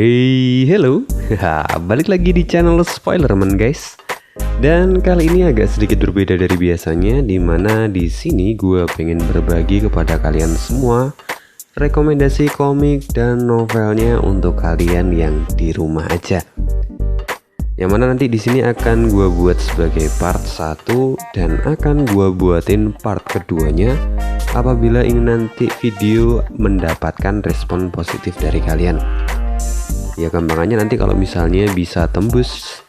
Hello, balik lagi di channel Spoilerman guys. Dan kali ini agak sedikit berbeda dari biasanya, dimana di sini gue pengen berbagi kepada kalian semua rekomendasi komik dan novelnya untuk kalian yang di rumah aja. Yang mana nanti di sini akan gue buat sebagai part 1 dan akan gue buatin part keduanya apabila ingin nanti video mendapatkan respon positif dari kalian. Ya gampangannya nanti kalau misalnya bisa tembus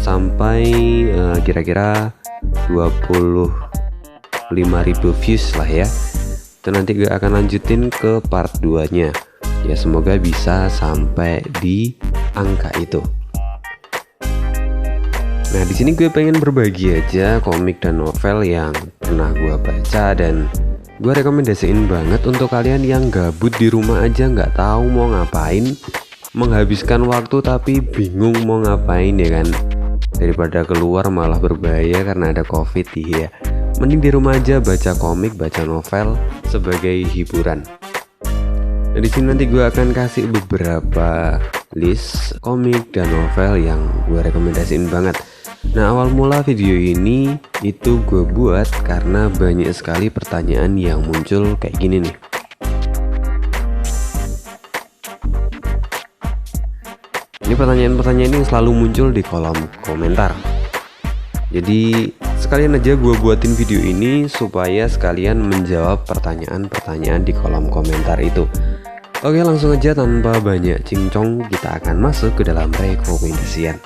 sampai kira-kira 25.000 views lah ya, itu nanti gue akan lanjutin ke part 2 nya. Ya semoga bisa sampai di angka itu. Nah di sini gue pengen berbagi aja komik dan novel yang pernah gue baca dan gue rekomendasiin banget untuk kalian yang gabut di rumah aja, nggak tahu mau ngapain, menghabiskan waktu tapi bingung mau ngapain ya kan, daripada keluar malah berbahaya karena ada covid ya. Mending di rumah aja baca komik, baca novel sebagai hiburan. Nah di sini nanti gue akan kasih beberapa list komik dan novel yang gue rekomendasiin banget. Nah awal mula video ini itu gue buat karena banyak sekali pertanyaan yang muncul kayak gini nih. Ini pertanyaan-pertanyaan yang selalu muncul di kolom komentar. Jadi sekalian aja gue buatin video ini supaya sekalian menjawab pertanyaan-pertanyaan di kolom komentar itu. Oke langsung aja tanpa banyak cincong kita akan masuk ke dalam rekomendasian.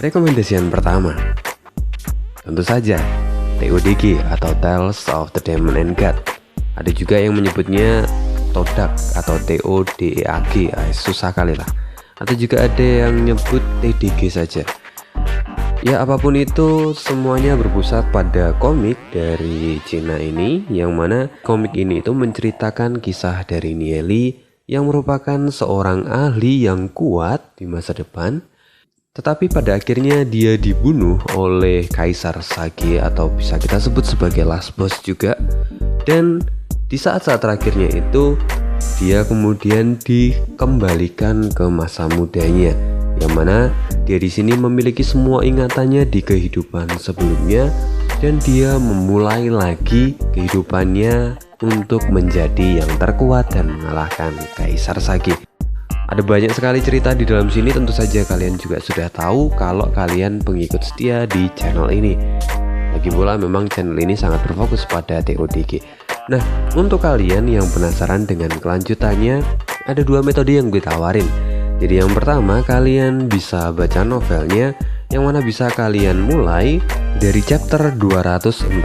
Rekomendasian pertama, tentu saja TODG atau Tales of the Demon and God. Ada juga yang menyebutnya Todak atau TODEAG, susah kali lah. Atau juga ada yang nyebut TDG saja. Ya apapun itu semuanya berpusat pada komik dari Cina ini, yang mana komik ini itu menceritakan kisah dari Nieli yang merupakan seorang ahli yang kuat di masa depan. Tetapi pada akhirnya dia dibunuh oleh Kaisar Sage atau bisa kita sebut sebagai last boss juga. Dan di saat-saat terakhirnya itu dia kemudian dikembalikan ke masa mudanya, yang mana dia di sini memiliki semua ingatannya di kehidupan sebelumnya dan dia memulai lagi kehidupannya untuk menjadi yang terkuat dan mengalahkan Kaisar Sage. Ada banyak sekali cerita di dalam sini, tentu saja kalian juga sudah tahu kalau kalian pengikut setia di channel ini. Lagi pula memang channel ini sangat berfokus pada TODG. Nah, untuk kalian yang penasaran dengan kelanjutannya, ada dua metode yang gue tawarin. Jadi yang pertama, kalian bisa baca novelnya, yang mana bisa kalian mulai dari chapter 241,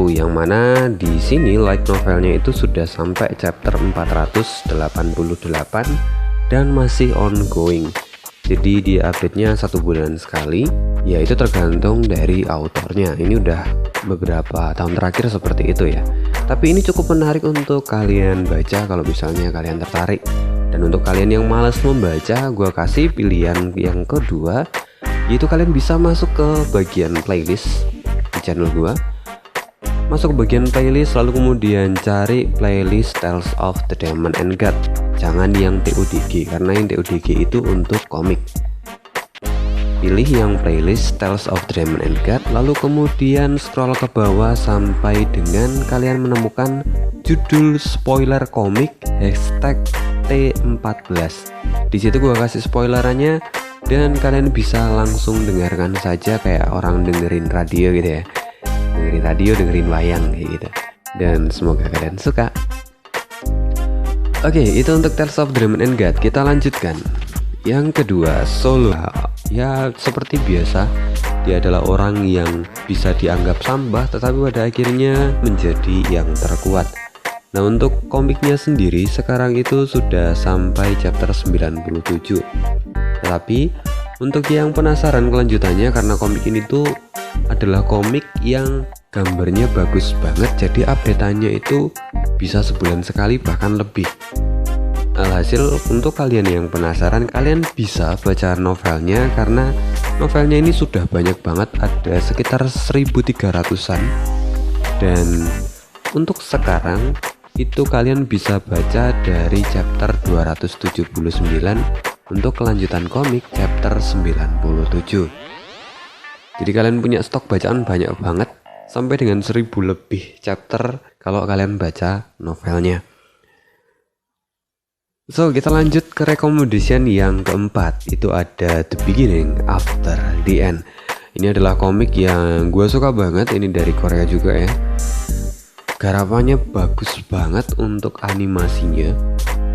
yang mana di sini light novelnya itu sudah sampai chapter 488 dan masih ongoing. Jadi di update-nya 1 bulan sekali, ya itu tergantung dari autornya. Ini udah beberapa tahun terakhir seperti itu ya. Tapi ini cukup menarik untuk kalian baca kalau misalnya kalian tertarik. Dan untuk kalian yang malas membaca, gue kasih pilihan yang kedua, yaitu kalian bisa masuk ke bagian playlist di channel gue. Masuk ke bagian playlist lalu kemudian cari playlist Tales of the Demon and God. Jangan yang TODG karena yang TODG itu untuk komik. Pilih yang playlist Tales of the Demon and God, lalu kemudian scroll ke bawah sampai dengan kalian menemukan judul spoiler komik #T14. Di situ gua kasih spoilerannya dan kalian bisa langsung dengarkan saja kayak orang dengerin radio gitu ya. Dengerin radio, dengerin wayang kayak gitu. Dan semoga kalian suka. Oke, itu untuk Tales of the Demon and God. Kita lanjutkan. Yang kedua, Solo. Ya seperti biasa, dia adalah orang yang bisa dianggap sampah tetapi pada akhirnya menjadi yang terkuat. Nah untuk komiknya sendiri sekarang itu sudah sampai chapter 97. Tetapi untuk yang penasaran kelanjutannya, karena komik ini tuh adalah komik yang gambarnya bagus banget, jadi update-annya itu bisa sebulan sekali bahkan lebih. Alhasil untuk kalian yang penasaran, kalian bisa baca novelnya karena novelnya ini sudah banyak banget, ada sekitar 1300-an. Dan untuk sekarang itu kalian bisa baca dari chapter 279 untuk kelanjutan komik chapter 97. Jadi kalian punya stok bacaan banyak banget, sampai dengan 1000 lebih chapter kalau kalian baca novelnya. So, kita lanjut ke recommendation yang keempat. Itu ada The Beginning After the End. Ini adalah komik yang gue suka banget. Ini dari Korea juga ya. Garapannya bagus banget untuk animasinya.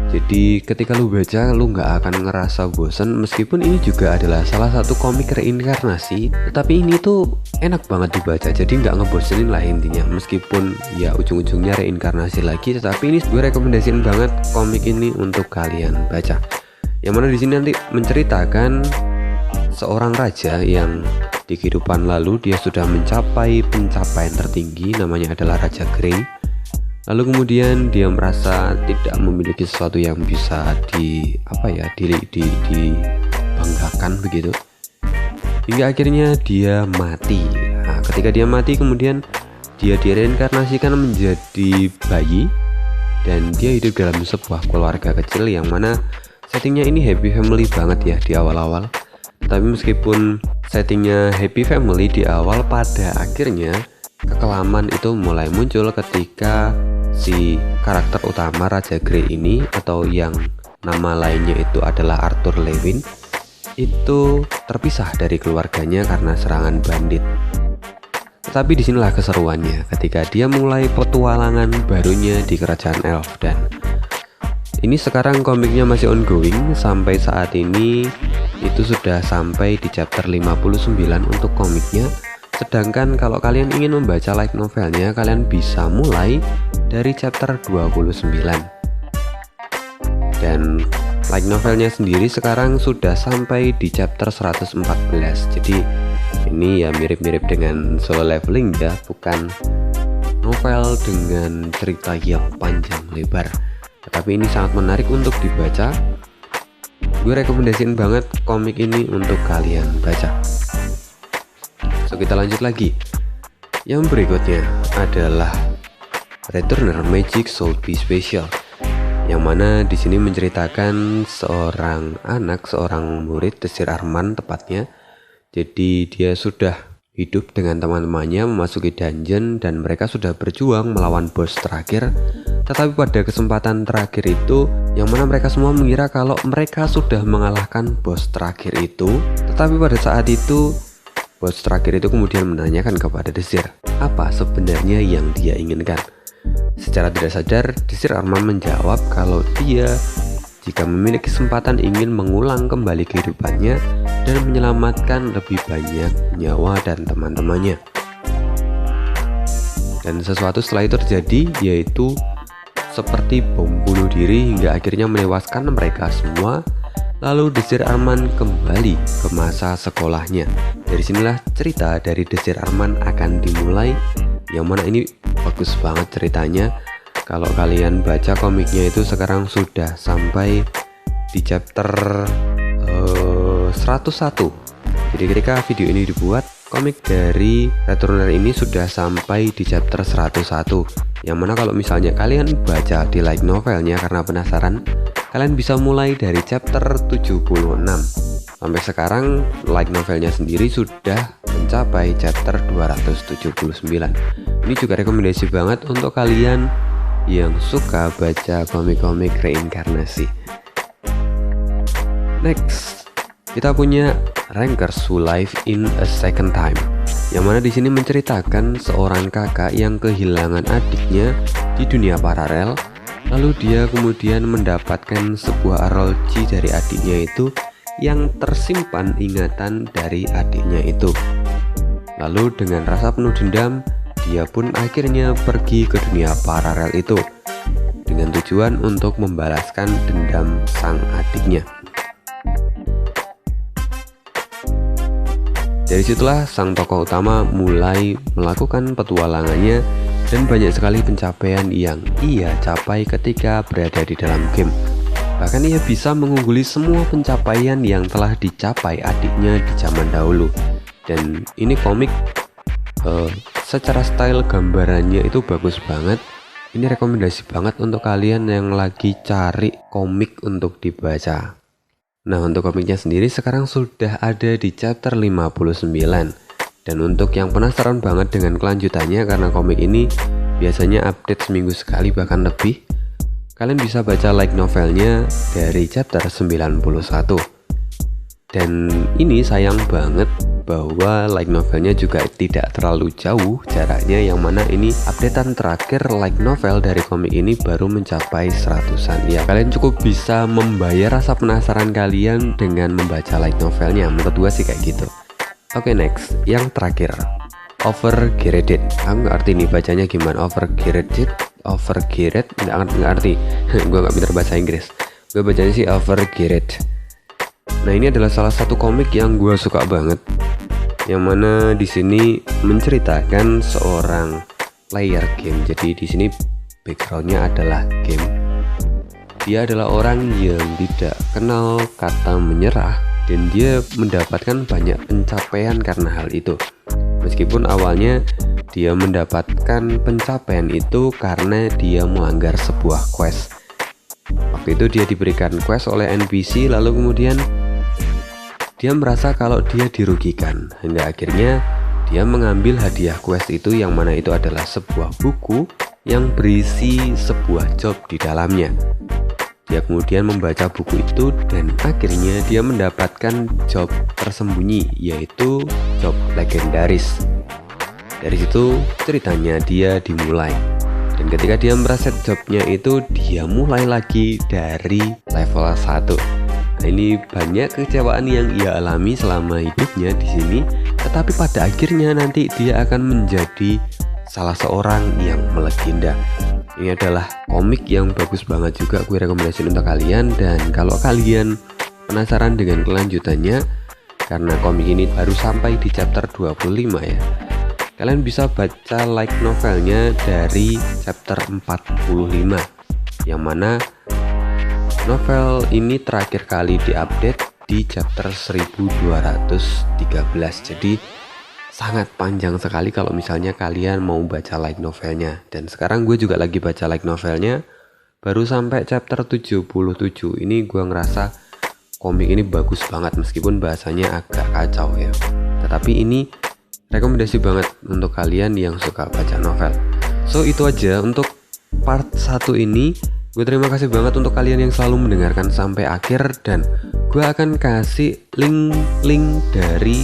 Jadi ketika lu baca, lu nggak akan ngerasa bosan. Meskipun ini juga adalah salah satu komik reinkarnasi, tetapi ini tuh enak banget dibaca. Jadi nggak ngebosenin lah intinya. Meskipun ya ujung-ujungnya reinkarnasi lagi, tetapi ini gue rekomendasiin banget komik ini untuk kalian baca. Yang mana di sini nanti menceritakan seorang raja yang di kehidupan lalu dia sudah mencapai pencapaian tertinggi, namanya adalah Raja Grey. Lalu kemudian dia merasa tidak memiliki sesuatu yang bisa dibanggakan begitu. Hingga akhirnya dia mati. Nah, ketika dia mati kemudian dia direinkarnasikan menjadi bayi dan dia hidup dalam sebuah keluarga kecil yang mana settingnya ini happy family banget ya di awal-awal. Tapi meskipun settingnya happy family di awal, pada akhirnya kekelaman itu mulai muncul ketika si karakter utama Raja Grey ini, atau yang nama lainnya itu adalah Arthur Lewin, itu terpisah dari keluarganya karena serangan bandit. Tetapi disinilah keseruannya ketika dia mulai petualangan barunya di kerajaan elf. Dan ini sekarang komiknya masih ongoing sampai saat ini. Itu sudah sampai di chapter 59 untuk komiknya. Sedangkan kalau kalian ingin membaca light novelnya, kalian bisa mulai dari chapter 29. Dan light novelnya sendiri sekarang sudah sampai di chapter 114. Jadi ini ya mirip-mirip dengan Solo Leveling ya, bukan novel dengan cerita yang panjang lebar. Tetapi ini sangat menarik untuk dibaca. Gue rekomendasiin banget komik ini untuk kalian baca. So, kita lanjut lagi. Yang berikutnya adalah Returner Magic Soul Be Special, yang mana di sini menceritakan seorang anak, seorang murid Desir Arman tepatnya. Jadi dia sudah hidup dengan teman-temannya memasuki dungeon dan mereka sudah berjuang melawan bos terakhir. Tetapi pada kesempatan terakhir itu, yang mana mereka semua mengira kalau mereka sudah mengalahkan bos terakhir itu. Tetapi pada saat itu bos terakhir itu kemudian menanyakan kepada Desir apa sebenarnya yang dia inginkan. Secara tidak sadar, Desir Arman menjawab kalau dia jika memiliki kesempatan ingin mengulang kembali kehidupannya dan menyelamatkan lebih banyak nyawa dan teman-temannya. Dan sesuatu setelah itu terjadi, yaitu seperti bom bunuh diri hingga akhirnya menewaskan mereka semua. Lalu Desir Arman kembali ke masa sekolahnya. Dari sinilah cerita dari Desir Arman akan dimulai, yang mana ini bagus banget ceritanya. Kalau kalian baca komiknya itu sekarang sudah sampai di chapter 101. Jadi ketika video ini dibuat, komik dari Returner ini sudah sampai di chapter 101. Yang mana kalau misalnya kalian baca di light novelnya karena penasaran, kalian bisa mulai dari chapter 76. Sampai sekarang light novelnya sendiri sudah mencapai chapter 279. Ini juga rekomendasi banget untuk kalian yang suka baca komik-komik reinkarnasi. Next, kita punya Rankers Who Live in a Second Time, yang mana di sini menceritakan seorang kakak yang kehilangan adiknya di dunia paralel. Lalu dia kemudian mendapatkan sebuah arloji dari adiknya itu yang tersimpan ingatan dari adiknya itu. Lalu dengan rasa penuh dendam, dia pun akhirnya pergi ke dunia paralel itu dengan tujuan untuk membalaskan dendam sang adiknya. Dari situlah sang tokoh utama mulai melakukan petualangannya dan banyak sekali pencapaian yang ia capai ketika berada di dalam game. Bahkan ia bisa mengungguli semua pencapaian yang telah dicapai adiknya di zaman dahulu. Dan ini komik secara style gambarannya itu bagus banget. Ini rekomendasi banget untuk kalian yang lagi cari komik untuk dibaca. Nah, untuk komiknya sendiri sekarang sudah ada di chapter 59. Dan untuk yang penasaran banget dengan kelanjutannya, karena komik ini biasanya update seminggu sekali bahkan lebih, kalian bisa baca light novelnya dari chapter 91. Dan ini sayang banget bahwa light novelnya juga tidak terlalu jauh jaraknya, yang mana ini updatean terakhir light novel dari komik ini baru mencapai 100-an. Ya, kalian cukup bisa membayar rasa penasaran kalian dengan membaca light novelnya, menurut gue sih kayak gitu. Oke, next, yang terakhir, Overgeared. Aku nggak ngerti nih bacanya gimana. Overgeared nggak ngerti. Gue nggak pintar bahasa Inggris. Gue bacanya sih Overgeared. Nah, ini adalah salah satu komik yang gue suka banget, yang mana di sini menceritakan seorang player game. Jadi di sini backgroundnya adalah game. Dia adalah orang yang tidak kenal kata menyerah, dan dia mendapatkan banyak pencapaian karena hal itu. Meskipun awalnya dia mendapatkan pencapaian itu karena dia melanggar sebuah quest. Waktu itu dia diberikan quest oleh NPC, lalu kemudian dia merasa kalau dia dirugikan, hingga akhirnya dia mengambil hadiah quest itu, yang mana itu adalah sebuah buku yang berisi sebuah job di dalamnya. Dia kemudian membaca buku itu dan akhirnya dia mendapatkan job tersembunyi, yaitu job legendaris. Dari situ ceritanya dia dimulai. Dan ketika dia mereset jobnya itu, dia mulai lagi dari level 1. Nah, ini banyak kekecewaan yang ia alami selama hidupnya di sini, tetapi pada akhirnya nanti dia akan menjadi salah seorang yang melegenda. Ini adalah komik yang bagus banget juga, gue rekomendasiin untuk kalian. Dan kalau kalian penasaran dengan kelanjutannya, karena komik ini baru sampai di chapter 25 ya, kalian bisa baca light novelnya dari chapter 45, yang mana novel ini terakhir kali diupdate di chapter 1213. Jadi sangat panjang sekali kalau misalnya kalian mau baca light novelnya. Dan sekarang gue juga lagi baca light novelnya, baru sampai chapter 77. Ini gue ngerasa komik ini bagus banget meskipun bahasanya agak kacau ya. Tetapi ini rekomendasi banget untuk kalian yang suka baca novel. So itu aja untuk part 1 ini. Gue terima kasih banget untuk kalian yang selalu mendengarkan sampai akhir, dan gue akan kasih link dari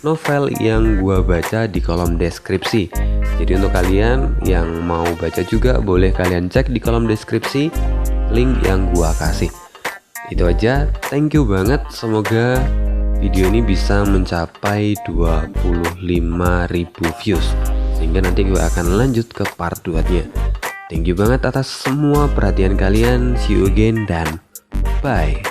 novel yang gue baca di kolom deskripsi. Jadi untuk kalian yang mau baca juga, boleh kalian cek di kolom deskripsi link yang gue kasih. Itu aja, thank you banget. Semoga video ini bisa mencapai 25.000 views, sehingga nanti gue akan lanjut ke part 2 nya. Thank you banget atas semua perhatian kalian. See you again dan bye.